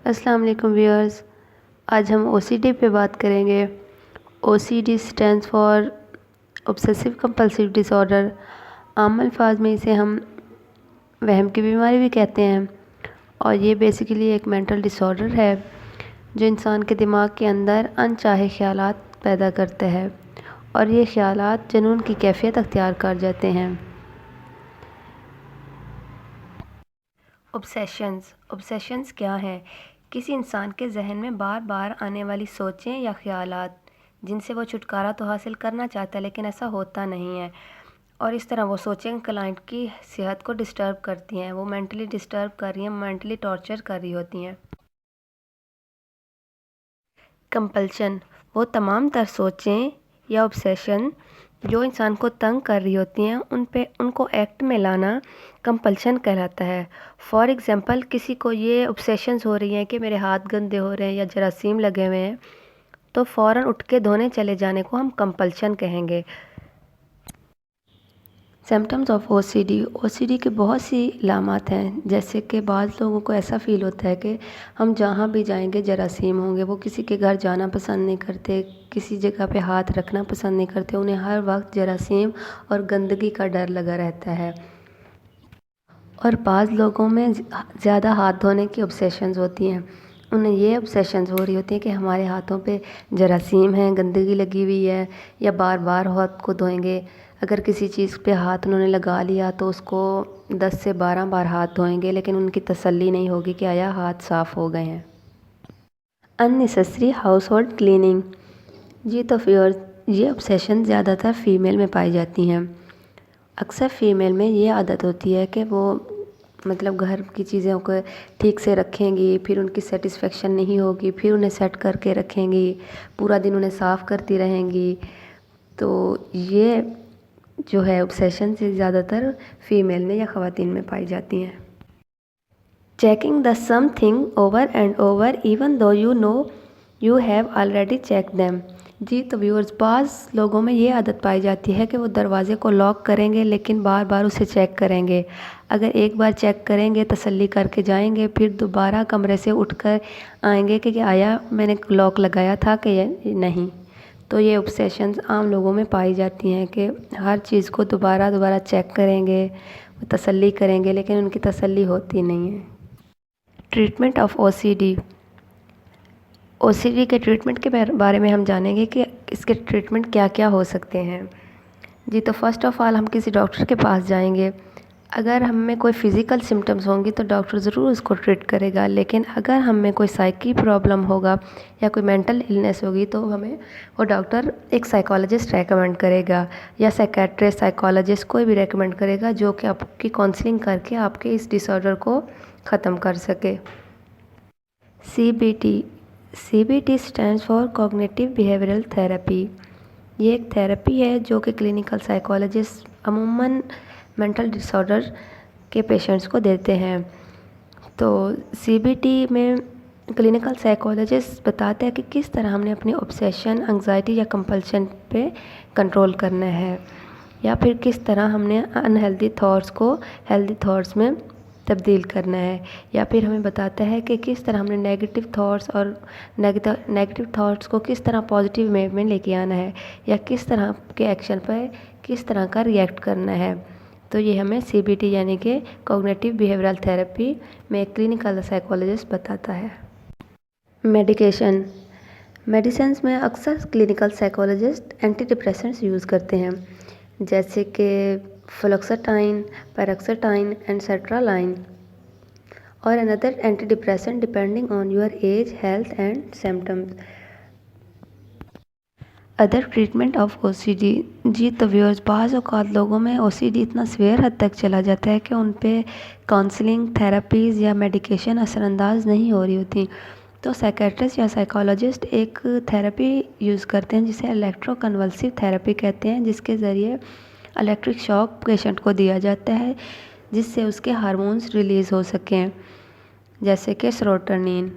السلام علیکم ویورز، آج ہم او سی ڈی پہ بات کریں گے۔ O C D stands for obsessive compulsive disorder۔ عام الفاظ میں اسے ہم وہم کی بیماری بھی کہتے ہیں، اور یہ بیسیکلی ایک مینٹل ڈس آرڈر ہے جو انسان کے دماغ کے اندر انچاہے خیالات پیدا کرتا ہے، اور یہ خیالات جنون کی کیفیت اختیار کر جاتے ہیں۔ obsessions کیا ہیں؟ کسی انسان کے ذہن میں بار بار آنے والی سوچیں یا خیالات جن سے وہ چھٹکارا تو حاصل کرنا چاہتا ہے لیکن ایسا ہوتا نہیں ہے، اور اس طرح وہ سوچیں کلائنٹ کی صحت کو ڈسٹرب کرتی ہیں، وہ مینٹلی ڈسٹرب کر رہی ہیں، مینٹلی ٹارچر کر رہی ہوتی ہیں۔ کمپلشن وہ تمام تر سوچیں یا obsession جو انسان کو تنگ کر رہی ہوتی ہیں ان کو ایکٹ میں لانا کمپلشن کہلاتا ہے۔ فار ایگزامپل، کسی کو یہ obsessions ہو رہی ہیں کہ میرے ہاتھ گندے ہو رہے ہیں یا جراثیم لگے ہوئے ہیں، تو فوراً اٹھ کے دھونے چلے جانے کو ہم کمپلشن کہیں گے۔ Symptoms of O C D کے بہت سی علامات ہیں، جیسے کہ بعض لوگوں کو ایسا فیل ہوتا ہے کہ ہم جہاں بھی جائیں گے جراثیم ہوں گے، وہ کسی کے گھر جانا پسند نہیں کرتے، کسی جگہ پہ ہاتھ رکھنا پسند نہیں کرتے، انہیں ہر وقت جراثیم اور گندگی کا ڈر لگا رہتا ہے۔ اور بعض لوگوں میں زیادہ ہاتھ دھونے کی obsessions ہوتی ہیں، انہیں یہ obsessions ہو رہی ہوتی ہیں کہ ہمارے ہاتھوں پہ جراثیم ہیں، گندگی لگی ہوئی ہے، یا بار بار ہاتھ کو دھوئیں گے۔ اگر کسی چیز پہ ہاتھ انہوں نے لگا لیا تو اس کو 10 سے 12 بار ہاتھ دھوئیں گے، لیکن ان کی تسلی نہیں ہوگی کہ آیا ہاتھ صاف ہو گئے ہیں۔ unnecessary household cleaning جی تو یہ obsession زیادہ تر فیمیل میں پائی جاتی ہیں۔ اکثر فیمیل میں یہ عادت ہوتی ہے کہ وہ گھر کی چیزوں کو ٹھیک سے رکھیں گی، پھر ان کی سیٹسفیکشن نہیں ہوگی، پھر انہیں سیٹ کر کے رکھیں گی، پورا دن انہیں صاف کرتی رہیں گی۔ تو یہ جو ہے obsession سے زیادہ تر فیمیل میں یا خواتین میں پائی جاتی ہیں۔ Checking the same thing over and over even though you know you have already check them جی تو ویورز، بعض لوگوں میں یہ عادت پائی جاتی ہے کہ وہ دروازے کو لاک کریں گے لیکن بار بار اسے چیک کریں گے۔ اگر ایک بار چیک کریں گے، تسلی کر کے جائیں گے، پھر دوبارہ کمرے سے اٹھ کر آئیں گے کہ آیا میں نے لاک لگایا تھا کہ نہیں۔ تو یہ obsessions عام لوگوں میں پائی جاتی ہیں کہ ہر چیز کو دوبارہ چیک کریں گے، تسلی کریں گے، لیکن ان کی تسلی ہوتی نہیں ہے۔ Treatment of O C D کے ٹریٹمنٹ کے بارے میں ہم جانیں گے کہ اس کے ٹریٹمنٹ کیا کیا ہو سکتے ہیں۔ جی تو فرسٹ آف آل ہم کسی ڈاکٹر کے پاس جائیں گے۔ اگر ہم میں کوئی فزیکل سمٹمز ہوں گی تو ڈاکٹر ضرور اس کو ٹریٹ کرے گا، لیکن اگر ہم میں کوئی سائیکی پرابلم ہوگا یا کوئی مینٹل النیس ہوگی تو ہمیں وہ ڈاکٹر ایک سائیکالوجسٹ ریکمینڈ کرے گا، یا سائیکیٹرسٹ، سائیکالوجسٹ کوئی بھی ریکمینڈ کرے گا جو کہ آپ کی کاؤنسلنگ کر کے آپ کے اس ڈس آرڈر کو ختم کر سکے۔ C B T stands for cognitive behavioural therapy. یہ ایک تھراپی ہے جو کہ کلینکل سائیکالوجسٹ عموماً مینٹل ڈس آرڈر کے پیشنٹس کو دیتے ہیں۔ تو سی بی ٹی میں کلینکل سائیکالوجسٹ بتاتے ہیں کہ کس طرح ہم نے اپنی obsession، انگزائٹی یا کمپلشن پہ کنٹرول کرنا ہے، یا پھر کس طرح ہم نے انہیلدی تھاٹس کو ہیلدی تھاٹس میں تبدیل کرنا ہے، یا پھر ہمیں بتاتا ہے کہ کس طرح ہم نے نیگیٹو تھاٹس اور نیگیٹو تھاٹس کو کس طرح پازیٹیو وے میں لے کے آنا ہے، یا کس طرح کے ایکشن پہ کس طرح کا ریئیکٹ کرنا ہے۔ تو یہ ہمیں سی بی ٹی یعنی کہ کوگنیٹیو بیہیورل تھراپی میں ایک کلینکل سائیکالوجسٹ بتاتا ہے۔ میڈیسنز میں اکثر clinical psychologist antidepressants use کرتے ہیں، جیسے کہ فلوکسیٹائن، پیراکسیٹائن اینڈ سرٹرالائن، اور another antidepressant depending on your age, health and symptoms. Other treatment of O C D جی تو ویورز، بعض اوقات لوگوں میں او سی ڈی اتنا سویئر حد تک چلا جاتا ہے کہ ان پہ کاؤنسلنگ، تھراپیز یا میڈیکیشن اثر انداز نہیں ہو رہی ہوتی، تو سائیکیٹرسٹ یا سائیکالوجسٹ ایک تھراپی یوز کرتے ہیں جسے الیکٹرو کنولسیو تھراپی کہتے ہیں، جس کے ذریعے الیکٹرک شاک پیشنٹ کو دیا جاتا ہے جس سے اس کے ہارمونز ریلیز ہو سکیں، جیسے کہ سیروٹونین۔